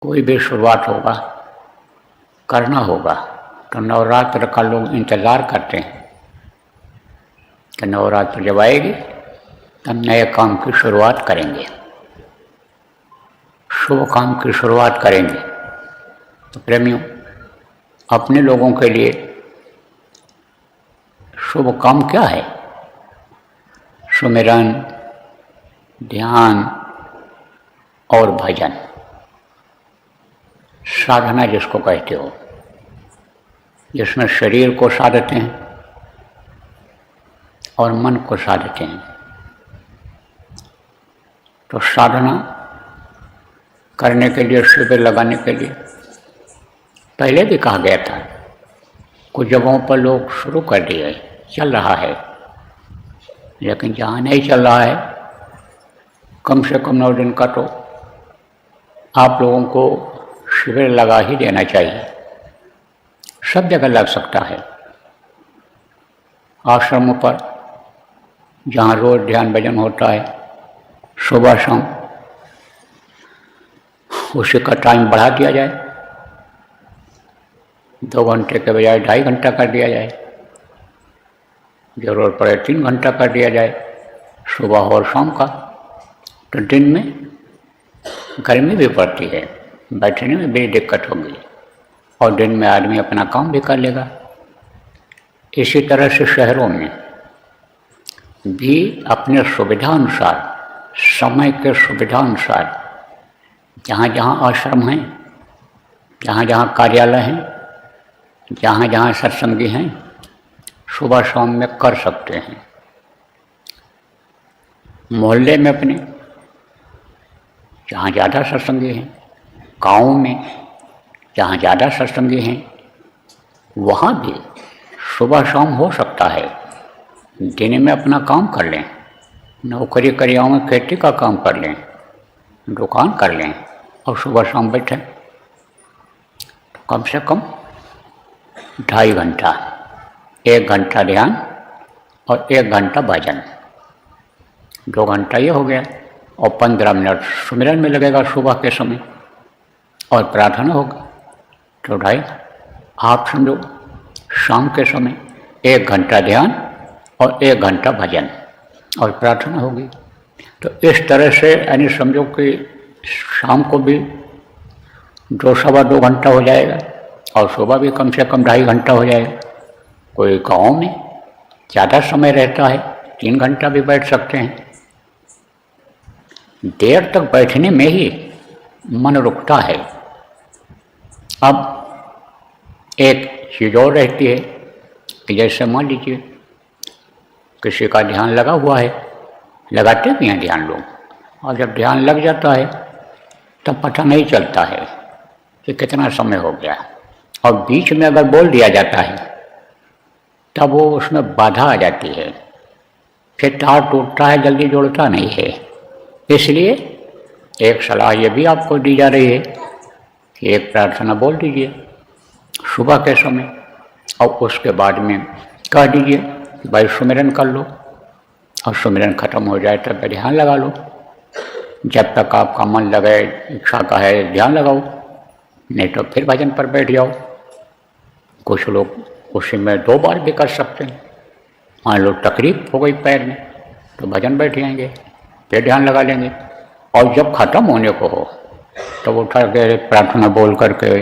कोई भी शुरुआत होगा, करना होगा, तो नवरात्र का लोग इंतज़ार करते हैं कि नवरात्र जब आएगी तब नए काम की शुरुआत करेंगे, शुभ काम की शुरुआत करेंगे। तो प्रेमियों, अपने लोगों के लिए शुभ काम क्या है? सुमिरन, ध्यान और भजन, साधना जिसको कहते हो, जिसमें शरीर को साधते हैं और मन को साधते हैं। तो साधना करने के लिए, शिविर लगाने के लिए पहले भी कहा गया था, कुछ जगहों पर लोग शुरू कर दिए, चल रहा है, लेकिन जहाँ नहीं चल रहा है कम से कम 9 दिन का तो आप लोगों को शिविर लगा ही देना चाहिए। सब जगह लग सकता है। आश्रमों पर जहाँ रोज ध्यान भजन होता है सुबह शाम, उसी का टाइम बढ़ा दिया जाए, 2 घंटे के बजाय 2.5 घंटा कर दिया जाए, जरूरत पड़े 3 घंटा कर दिया जाए सुबह और शाम का। तो दिन में गर्मी भी पड़ती है, बैठने में बड़ी दिक्कत होगी, और दिन में आदमी अपना काम भी कर लेगा। इसी तरह से शहरों में भी अपने सुविधानुसार, समय के सुविधानुसार, जहाँ जहाँ आश्रम हैं, जहाँ जहाँ कार्यालय हैं, जहाँ जहाँ सत्संगी हैं, सुबह शाम में कर सकते हैं। मोहल्ले में अपने जहाँ ज़्यादा सत्संगी हैं, गाँव में जहाँ ज़्यादा सत्संगी हैं, वहाँ भी सुबह शाम हो सकता है। दिन में अपना काम कर लें, नौकरी करियाओं में खेती का काम कर लें, दुकान कर लें, और सुबह शाम बैठें। कम से कम 2.5 घंटा, 1 घंटा ध्यान और 1 घंटा भजन, 2 घंटा ये हो गया, और 15 मिनट सुमिरन में लगेगा सुबह के समय, और प्रार्थना होगा। तो 2.5, आप समझो शाम के समय 1 घंटा ध्यान और 1 घंटा भजन और प्रार्थना होगी। तो इस तरह से यानी समझो कि शाम को भी 2-2.25 घंटा हो जाएगा, और सुबह भी कम से कम 2.5 घंटा हो जाएगा। कोई गाँव में ज़्यादा समय रहता है, 3 घंटा भी बैठ सकते हैं। देर तक बैठने में ही मन रुकता है। अब एक चीज़ और रहती है कि जैसे मान लीजिए किसी का ध्यान लगा हुआ है, लगाते भी हैं ध्यान लोग, और जब ध्यान लग जाता है तब पता नहीं चलता है कि कितना समय हो गया, और बीच में अगर बोल दिया जाता है तब वो उसमें बाधा आ जाती है, फिर तार टूटता है, जल्दी जोड़ता नहीं है। इसलिए एक सलाह ये भी आपको दी जा रही है कि एक प्रार्थना बोल दीजिए सुबह के समय, और उसके बाद में कह दीजिए कि भाई सुमिरन कर लो, और सुमिरन खत्म हो जाए तब ध्यान लगा लो। जब तक आपका मन लगे, इच्छा का है, ध्यान लगाओ, नहीं तो फिर भजन पर बैठ जाओ। कुछ लोग उसी में 2 बार भी कर सकते हैं। मान लो तकलीफ हो गई पैर में, तो भजन बैठ जाएंगे, फिर ध्यान लगा लेंगे, और जब खत्म होने को हो तब उठा के प्रार्थना बोल करके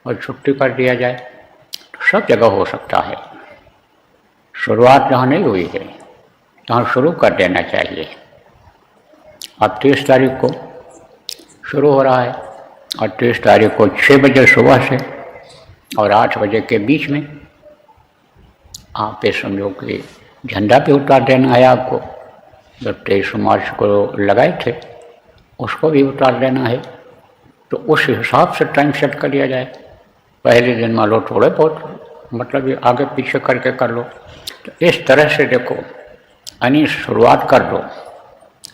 और छुट्टी कर दिया जाए। तो सब जगह हो सकता है। शुरुआत जहाँ नहीं हुई है तहाँ शुरू कर देना चाहिए। अब 30 तारीख को शुरू हो रहा है, और 30 तारीख को 6 बजे सुबह से और 8 बजे के बीच में आप ये समझो कि झंडा भी उतार देना है आपको। जो 23 मार्च को लगाए थे उसको भी उतार देना है। तो उस हिसाब से टाइम सेट कर लिया जाए। पहले दिन मान लो थोड़े बहुत मतलब ये आगे पीछे करके कर लो। तो इस तरह से देखो, यानी शुरुआत कर दो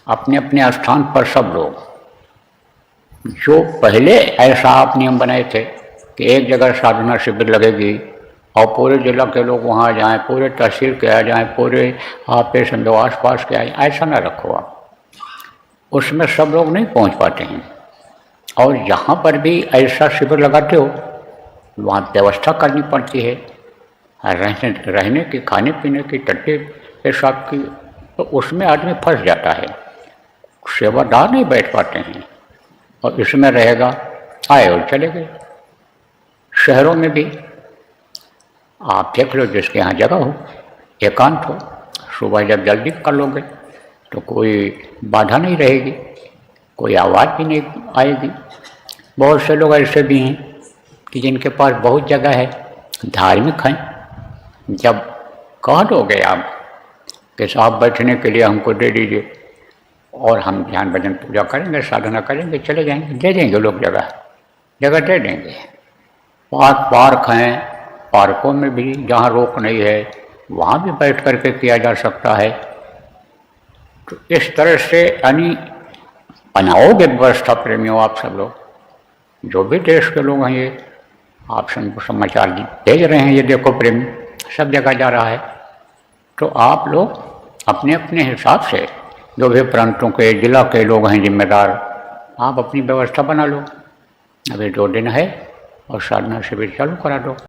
अपने अपने स्थान पर। सब लोग जो पहले ऐसा आप नियम बनाए थे कि एक जगह साधना शिविर लगेगी और पूरे जिला के लोग वहाँ जाएं, पूरे तहसील के आ जाएं, पूरे आप समझो आस पास के आए, ऐसा ना रखो आप। उसमें सब लोग नहीं पहुँच पाते हैं। और जहाँ पर भी ऐसा शिविर लगाते हो वहाँ व्यवस्था करनी पड़ती है, रहने की, खाने पीने की, टट्टे पेशाब की, तो उसमें आदमी फंस जाता है, सेवादार नहीं बैठ पाते हैं। और इसमें रहेगा, आए और चले गए। शहरों में भी आप देख लो, जिसके यहाँ जगह हो, एकांत हो, सुबह जब जल्दी कर लोगे तो कोई बाधा नहीं रहेगी, कोई आवाज़ भी नहीं आएगी। बहुत से लोग ऐसे भी हैं कि जिनके पास बहुत जगह है, धार्मिक हैं, जब कह दोगे आप कि साहब बैठने के लिए हमको दे दीजिए और हम ध्यान भजन पूजा करेंगे, साधना करेंगे, चले जाएंगे, दे देंगे लोग जगह दे देंगे। पार्क हैं, पार्कों में भी जहाँ रोक नहीं है वहाँ भी बैठ करके किया जा सकता है। तो इस तरह से यानी बनाओगे व्यवस्था प्रेमियों, आप सब लोग, जो भी देश के लोग हैं, ये आप सबको समाचार भेज रहे हैं, ये देखो प्रेमी सब जगह जा रहा है, तो आप लोग अपने अपने हिसाब से, जो भी प्रांतों के, जिला के लोग हैं जिम्मेदार, आप अपनी व्यवस्था बना लो। अभी 2 दिन है और साधना शिविर चालू करा दो।